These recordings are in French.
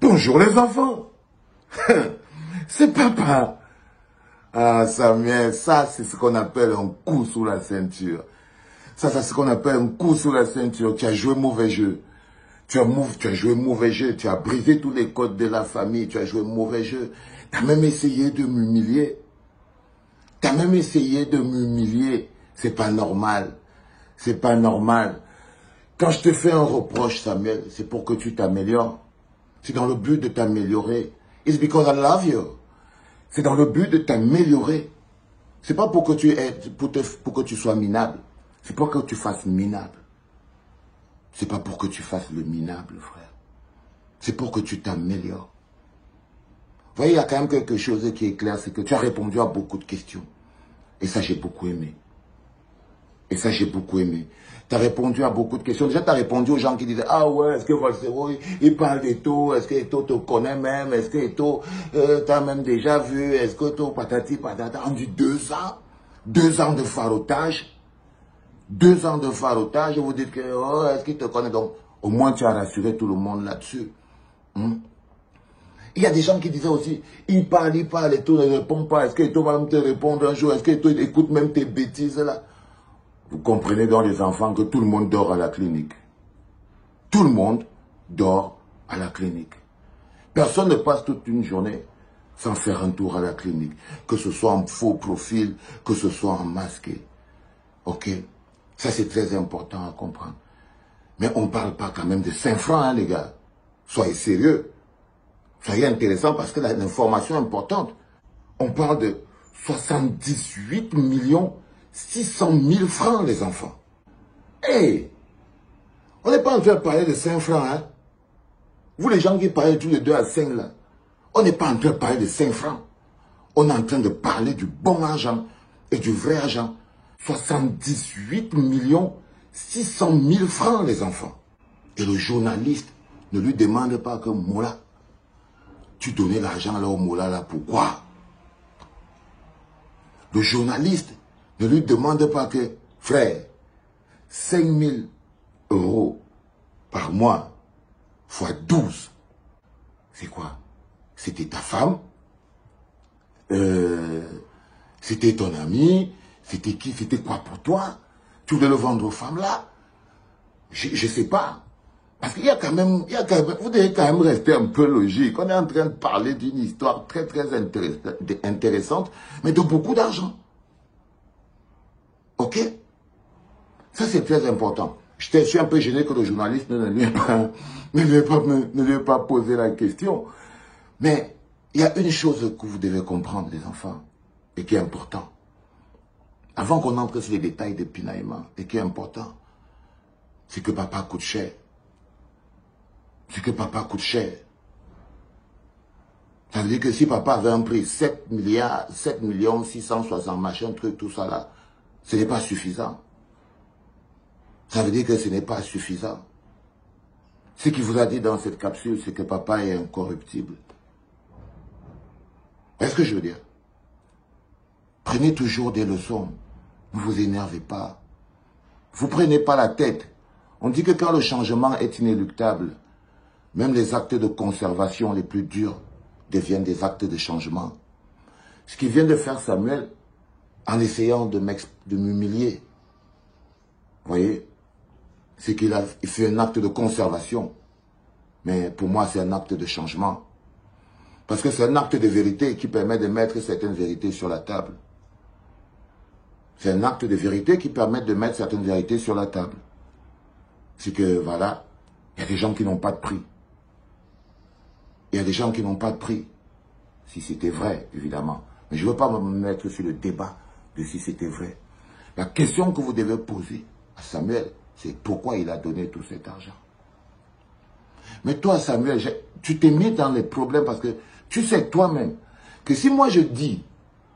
Bonjour les enfants. C'est papa. Ah Samuel, ça c'est ce qu'on appelle un coup sous la ceinture. Ça c'est ce qu'on appelle un coup sous la ceinture. Tu as joué mauvais jeu. Tu as joué mauvais jeu. Tu as brisé tous les codes de la famille. Tu as joué mauvais jeu. Tu as même essayé de m'humilier. Tu as même essayé de m'humilier. C'est pas normal. C'est pas normal. Quand je te fais un reproche, Samuel, c'est pour que tu t'améliores. C'est dans le but de t'améliorer. It's because I love you. C'est dans le but de t'améliorer. C'est pas pour que tu aides, pour que tu sois minable. C'est pour que tu fasses minable. C'est pas pour que tu fasses le minable, frère. C'est pour que tu t'améliores. Vous voyez, il y a quand même quelque chose qui est clair, c'est que tu as répondu à beaucoup de questions. Et ça, j'ai beaucoup aimé. Et ça, j'ai beaucoup aimé. Tu as répondu à beaucoup de questions. Déjà, tu as répondu aux gens qui disaient, ah ouais, est-ce que Valsero, il parle d'Eto? Est-ce que Eto te connaît même? Est-ce que Eto, t'as même déjà vu? Est-ce que Eto, patati, patata, en dit 2 ans? 2 ans de farotage? 2 ans de farotage, et vous dites que, oh, est-ce qu'il te connaît? Donc, au moins, tu as rassuré tout le monde là-dessus. Il y a des gens qui disaient aussi, il parle, Eto ne répond pas. Est-ce que Eto va même te répondre un jour? Est-ce que Eto écoute même tes bêtises là? Vous comprenez dans les enfants que tout le monde dort à la clinique. Tout le monde dort à la clinique. Personne ne passe toute une journée sans faire un tour à la clinique. Que ce soit en faux profil, que ce soit en masqué. Ok? Ça, c'est très important à comprendre. Mais on ne parle pas quand même de 5 francs, hein, les gars. Soyez sérieux. Soyez intéressants parce que l'information est importante. On parle de 78 600 000 francs, les enfants. Hey! On n'est pas en train de parler de 5 francs, hein? Vous, les gens qui parlent tous les 2 à 5, là, on n'est pas en train de parler de 5 francs. On est en train de parler du bon argent et du vrai argent. 78 600 000 francs, les enfants. Et le journaliste ne lui demande pas que Mola, tu donnais l'argent là au Mola, là, pourquoi? Le journaliste ne lui demande pas que, frère, 5 000 € par mois, fois 12, c'est quoi? C'était ta femme? C'était ton ami? C'était qui? C'était quoi pour toi? Tu voulais le vendre aux femmes là? Je ne sais pas. Parce qu'il y a quand même, vous devez quand même rester un peu logique. On est en train de parler d'une histoire très intéressante, mais de beaucoup d'argent. Ok? Ça, c'est très important. Je suis un peu gêné que le journaliste ne lui ait pas posé la question. Mais il y a une chose que vous devez comprendre, les enfants, et qui est important. Avant qu'on entre sur les détails de pinaillement, et qui est important, c'est que papa coûte cher. C'est que papa coûte cher. Ça veut dire que si papa avait un prix 7 millions 660, machin, truc, tout ça là, ce n'est pas suffisant. Ça veut dire que ce n'est pas suffisant. Ce qu'il vous a dit dans cette capsule, c'est que papa est incorruptible. Est-ce que je veux dire? Prenez toujours des leçons. Ne vous énervez pas. Vous prenez pas la tête. On dit que quand le changement est inéluctable, même les actes de conservation les plus durs deviennent des actes de changement. Ce qu'il vient de faire Samuel, en essayant de m'humilier, vous voyez, c'est qu'il fait un acte de conservation. Mais pour moi, c'est un acte de changement. Parce que c'est un acte de vérité qui permet de mettre certaines vérités sur la table. C'est un acte de vérité qui permet de mettre certaines vérités sur la table. C'est que, voilà, il y a des gens qui n'ont pas de prix. Il y a des gens qui n'ont pas de prix. Si c'était vrai, évidemment. Mais je ne veux pas me mettre sur le débat de si c'était vrai. La question que vous devez poser à Samuel, c'est pourquoi il a donné tout cet argent. Mais toi, Samuel, tu t'es mis dans les problèmes parce que tu sais toi-même que si moi je dis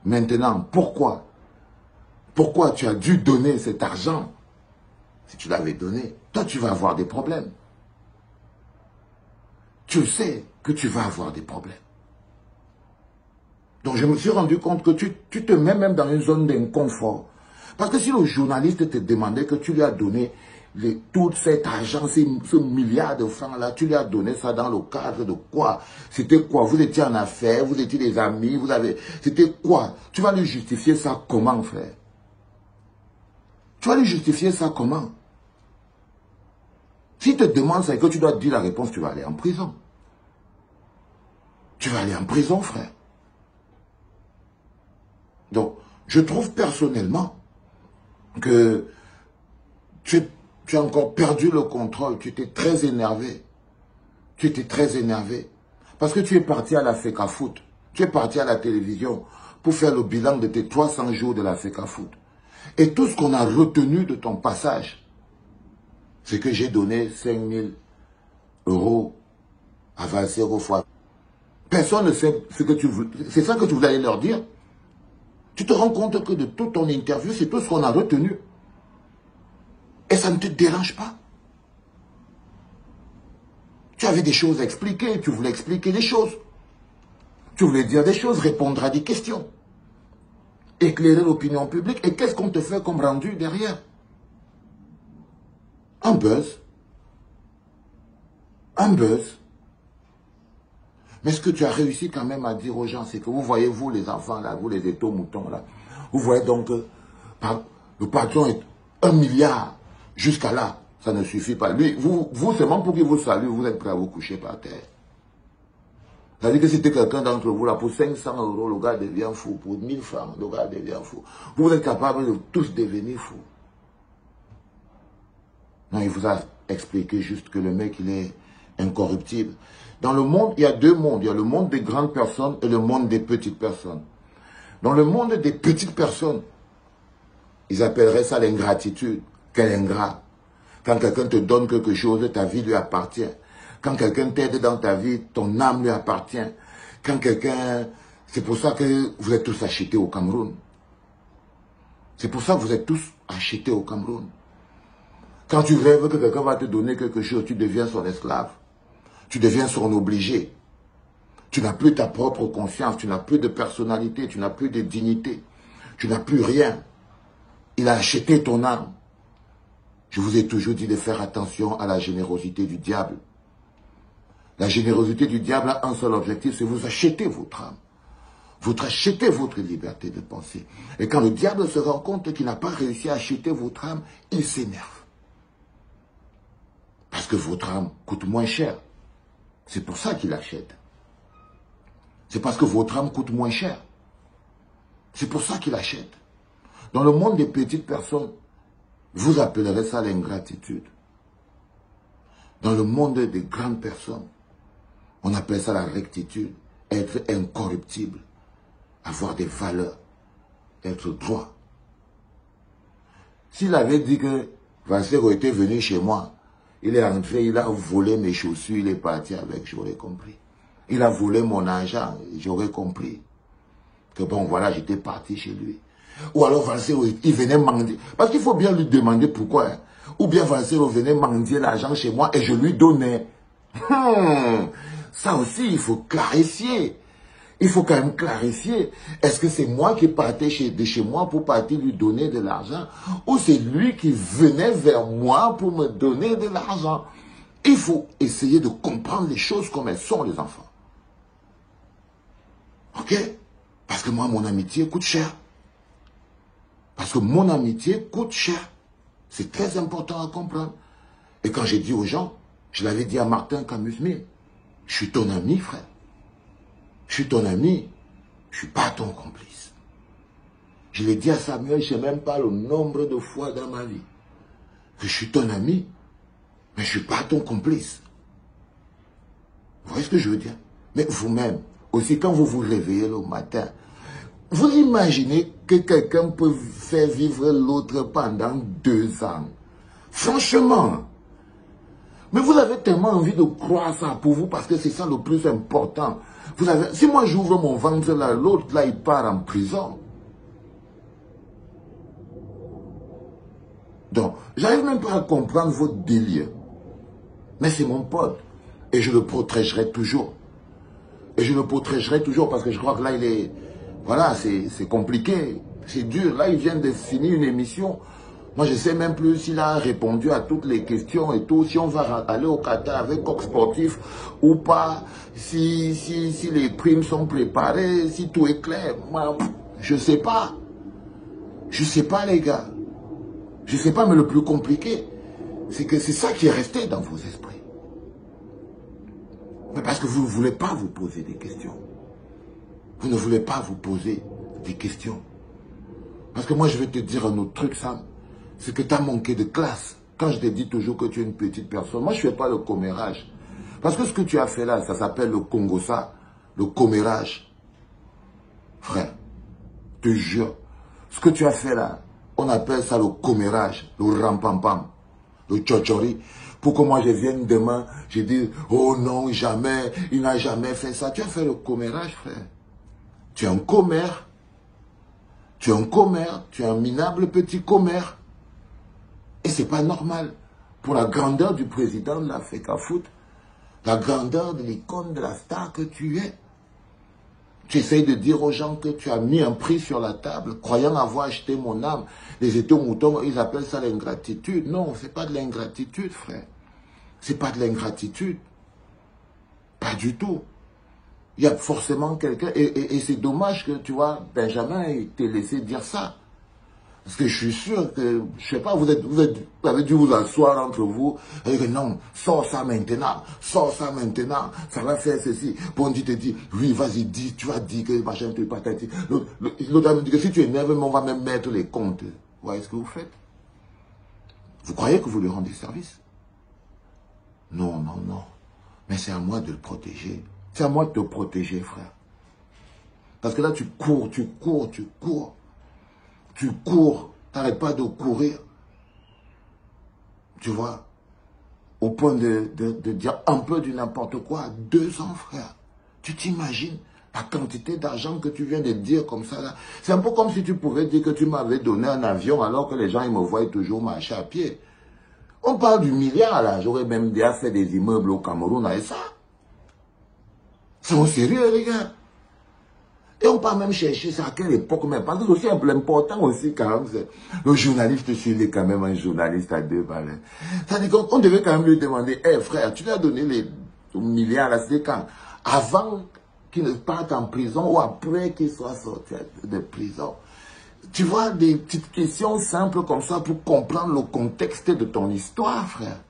maintenant pourquoi tu as dû donner cet argent, si tu l'avais donné, toi tu vas avoir des problèmes. Tu sais que tu vas avoir des problèmes. Donc je me suis rendu compte que tu te mets même dans une zone d'inconfort. Parce que si le journaliste te demandait que tu lui as donné tout cet argent, ce milliard de francs-là, tu lui as donné ça dans le cadre de quoi? C'était quoi? Vous étiez en affaires, vous étiez des amis, c'était quoi? Tu vas lui justifier ça comment, frère? Tu vas lui justifier ça comment? S'il te demande ça et que tu dois dire la réponse, tu vas aller en prison. Tu vas aller en prison, frère. Donc, je trouve personnellement que tu as encore perdu le contrôle. Tu étais très énervé. Tu étais très énervé. Parce que tu es parti à la FECAFOOT. Tu es parti à la télévision pour faire le bilan de tes 300 jours de la FECAFOOT. Et tout ce qu'on a retenu de ton passage, c'est que j'ai donné 5 000 € à Valsero fois. Personne ne sait ce que tu veux. C'est ça que tu voulais aller leur dire. Tu te rends compte que de toute ton interview, c'est tout ce qu'on a retenu. Et ça ne te dérange pas. Tu avais des choses à expliquer, tu voulais expliquer des choses. Tu voulais dire des choses, répondre à des questions. Éclairer l'opinion publique. Et qu'est-ce qu'on te fait comme rendu derrière? Un buzz. Un buzz. Mais ce que tu as réussi quand même à dire aux gens, c'est que vous voyez, vous les enfants, là, vous les étaux moutons, là, vous voyez donc que le patron est 1 milliard. Jusqu'à là, ça ne suffit pas. Lui, vous seulement pour qu'il vous salue, vous êtes prêt à vous coucher par terre. C'est-à-dire que c'était quelqu'un d'entre vous, là, pour 500 €, le gars devient fou. Pour 1000 francs, le gars devient fou. Vous êtes capable de tous devenir fous. Non, il vous a expliqué juste que le mec, il est incorruptible. Dans le monde, il y a deux mondes. Il y a le monde des grandes personnes et le monde des petites personnes. Dans le monde des petites personnes, ils appelleraient ça l'ingratitude. Quel ingrat. Quand quelqu'un te donne quelque chose, ta vie lui appartient. Quand quelqu'un t'aide dans ta vie, ton âme lui appartient. Quand quelqu'un... C'est pour ça que vous êtes tous achetés au Cameroun. C'est pour ça que vous êtes tous achetés au Cameroun. Quand tu rêves que quelqu'un va te donner quelque chose, tu deviens son esclave. Tu deviens son obligé. Tu n'as plus ta propre conscience, tu n'as plus de personnalité, tu n'as plus de dignité. Tu n'as plus rien. Il a acheté ton âme. Je vous ai toujours dit de faire attention à la générosité du diable. La générosité du diable a un seul objectif, c'est vous acheter votre âme. Vous achetez votre liberté de penser. Et quand le diable se rend compte qu'il n'a pas réussi à acheter votre âme, il s'énerve. Parce que votre âme coûte moins cher. C'est pour ça qu'il achète. C'est parce que votre âme coûte moins cher. C'est pour ça qu'il achète. Dans le monde des petites personnes, vous appellerez ça l'ingratitude. Dans le monde des grandes personnes, on appelle ça la rectitude, être incorruptible, avoir des valeurs, être droit. S'il avait dit que Valsero était venu chez moi, il est entré, il a volé mes chaussures, il est parti avec, j'aurais compris. Il a volé mon argent, j'aurais compris. Que bon, voilà, j'étais parti chez lui. Ou alors Valsero, il venait mendier. Parce qu'il faut bien lui demander pourquoi. Hein. Ou bien Valsero venait mendier l'argent chez moi et je lui donnais. Ça aussi, il faut clarifier. Il faut quand même clarifier. Est-ce que c'est moi qui partais de chez moi pour partir lui donner de l'argent? Ou c'est lui qui venait vers moi pour me donner de l'argent? Il faut essayer de comprendre les choses comme elles sont, les enfants. Ok? Parce que moi, mon amitié coûte cher. Parce que mon amitié coûte cher. C'est très important à comprendre. Et quand j'ai dit aux gens, je l'avais dit à Martin Camusmil, je suis ton ami, frère. Je suis ton ami, je ne suis pas ton complice. Je l'ai dit à Samuel, je ne sais même pas le nombre de fois dans ma vie que je suis ton ami, mais je ne suis pas ton complice. Vous voyez ce que je veux dire? Mais vous-même, aussi quand vous vous réveillez le matin, vous imaginez que quelqu'un peut faire vivre l'autre pendant 2 ans? Franchement. Mais vous avez tellement envie de croire ça pour vous parce que c'est ça le plus important. Si moi j'ouvre mon ventre là, l'autre là il part en prison. Donc, j'arrive même pas à comprendre votre délire. Mais c'est mon pote. Et je le protégerai toujours. Et je le protégerai toujours parce que je crois que là il est... Voilà, c'est compliqué. C'est dur. Là il vient de finir une émission. Moi, je ne sais même plus s'il a répondu à toutes les questions et tout, si on va aller au Qatar avec Coq Sportif ou pas, si les primes sont préparées, si tout est clair. Moi, je ne sais pas. Je ne sais pas, les gars. Je ne sais pas, mais le plus compliqué, c'est que c'est ça qui est resté dans vos esprits. Mais parce que vous ne voulez pas vous poser des questions. Vous ne voulez pas vous poser des questions. Parce que moi, je vais te dire un autre truc, Sam. C'est que tu as manqué de classe. Quand je te dis toujours que tu es une petite personne, moi, je ne fais pas le commérage. Parce que ce que tu as fait là, ça s'appelle le Congossa, le commérage. Frère, je te jure. Ce que tu as fait là, on appelle ça le commérage, le rampampam, le tchotchori. Pour que moi je vienne demain, je dis, oh non, jamais, il n'a jamais fait ça. Tu as fait le commérage, frère. Tu es un commère. Tu es un commère, tu es un minable petit commère. Et c'est pas normal. Pour la grandeur du président de l'Africa Foot, la grandeur de l'icône de la star que tu es, tu essayes de dire aux gens que tu as mis un prix sur la table, croyant avoir acheté mon âme. Les états-moutons, ils appellent ça l'ingratitude. Non, c'est pas de l'ingratitude, frère. C'est pas de l'ingratitude. Pas du tout. Il y a forcément quelqu'un, et c'est dommage que, tu vois, Benjamin t'ait laissé dire ça. Parce que je suis sûr que, je sais pas, vous avez dû vous asseoir entre vous, et que non, sors ça maintenant, ça va faire ceci. Bon, tu te dis, oui, vas-y, dis, tu vas dire que machin, tu patati. L'autre me dit que si tu es énervé, on va même mettre les comptes. Vous voyez ce que vous faites? Vous croyez que vous lui rendez service? Non, non, non. Mais c'est à moi de le protéger. C'est à moi de te protéger, frère. Parce que là, tu cours. Tu n'arrêtes pas de courir. Tu vois, au point de dire un peu du n'importe quoi à 2 ans, frère. Tu t'imagines la quantité d'argent que tu viens de dire comme ça, là. C'est un peu comme si tu pouvais dire que tu m'avais donné un avion alors que les gens, ils me voient toujours marcher à pied. On parle du milliard, là. J'aurais même déjà fait des immeubles au Cameroun avec ça. C'est au sérieux, les gars. Et on peut même chercher ça à quelle époque même. Parce que c'est aussi un peu important aussi quand même. Le journaliste, il est quand même un journaliste à 2 balles. C'est-à-dire qu'on devait quand même lui demander, hé frère, tu lui as donné les milliards là, c'était quand? Avant qu'il ne parte en prison ou après qu'il soit sorti de prison. Tu vois, des petites questions simples comme ça pour comprendre le contexte de ton histoire, frère.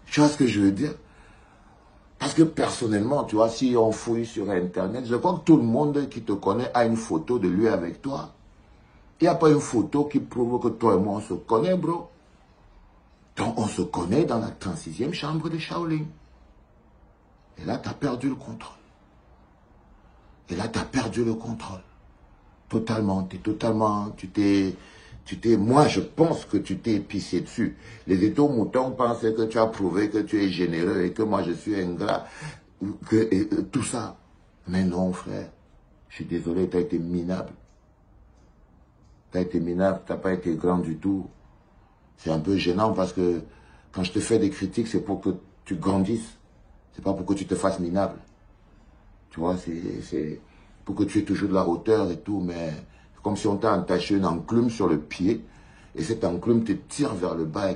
Tu vois ce que je veux dire? Parce que personnellement, tu vois, si on fouille sur Internet, je crois que tout le monde qui te connaît a une photo de lui avec toi. Il n'y a pas une photo qui prouve que toi et moi, on se connaît, bro. Donc, on se connaît dans la 36e chambre de Shaolin. Et là, tu as perdu le contrôle. Totalement, moi, je pense que tu t'es pissé dessus. Les états-moutons pensaient que tu as prouvé que tu es généreux et que moi, je suis ingrat. Tout ça. Mais non, frère. Je suis désolé, tu as été minable. Tu n'as pas été grand du tout. C'est un peu gênant parce que quand je te fais des critiques, c'est pour que tu grandisses. C'est pas pour que tu te fasses minable. Tu vois, c'est pour que tu aies toujours de la hauteur et tout, mais c'est comme si on t'a attaché une enclume sur le pied, et cette enclume te tire vers le bas,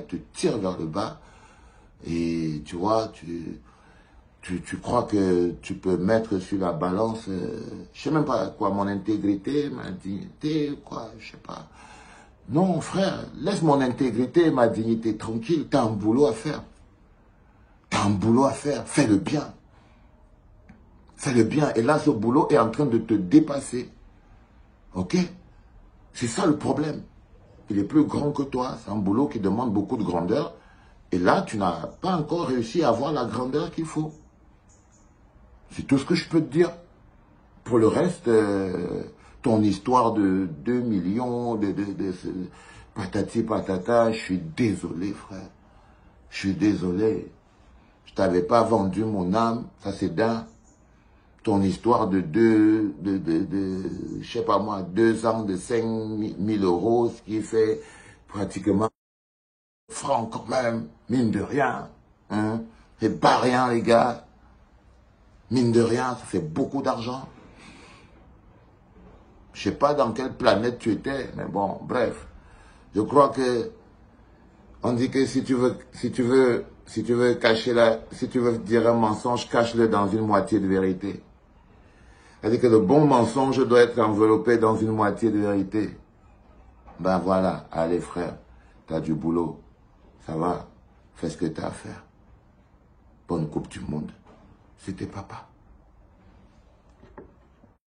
et tu vois, tu crois que tu peux mettre sur la balance, je sais même pas quoi, mon intégrité, ma dignité, quoi, je sais pas. Non, frère, laisse mon intégrité et ma dignité tranquille, t'as un boulot à faire. Fais le bien. Fais le bien. Et là, ce boulot est en train de te dépasser. Ok? C'est ça le problème. Il est plus grand que toi. C'est un boulot qui demande beaucoup de grandeur. Et là, tu n'as pas encore réussi à avoir la grandeur qu'il faut. C'est tout ce que je peux te dire. Pour le reste, ton histoire de 2 millions, patati patata, je suis désolé, frère. Je suis désolé. Je t'avais pas vendu mon âme. Ça, c'est d'un. Ton histoire de je sais pas moi, 2 ans de 5 000 euros, ce qui fait pratiquement francs quand même, mine de rien. Hein? C'est pas rien, les gars. Mine de rien, ça fait beaucoup d'argent. Je sais pas dans quelle planète tu étais, mais bon, bref. Je crois que on dit que si tu veux dire un mensonge, cache-le dans une moitié de vérité. C'est-à-dire que le bon mensonge doit être enveloppé dans une moitié de vérité. Ben voilà, allez frère, t'as du boulot, ça va, fais ce que t'as à faire. Bonne Coupe du Monde, c'était papa.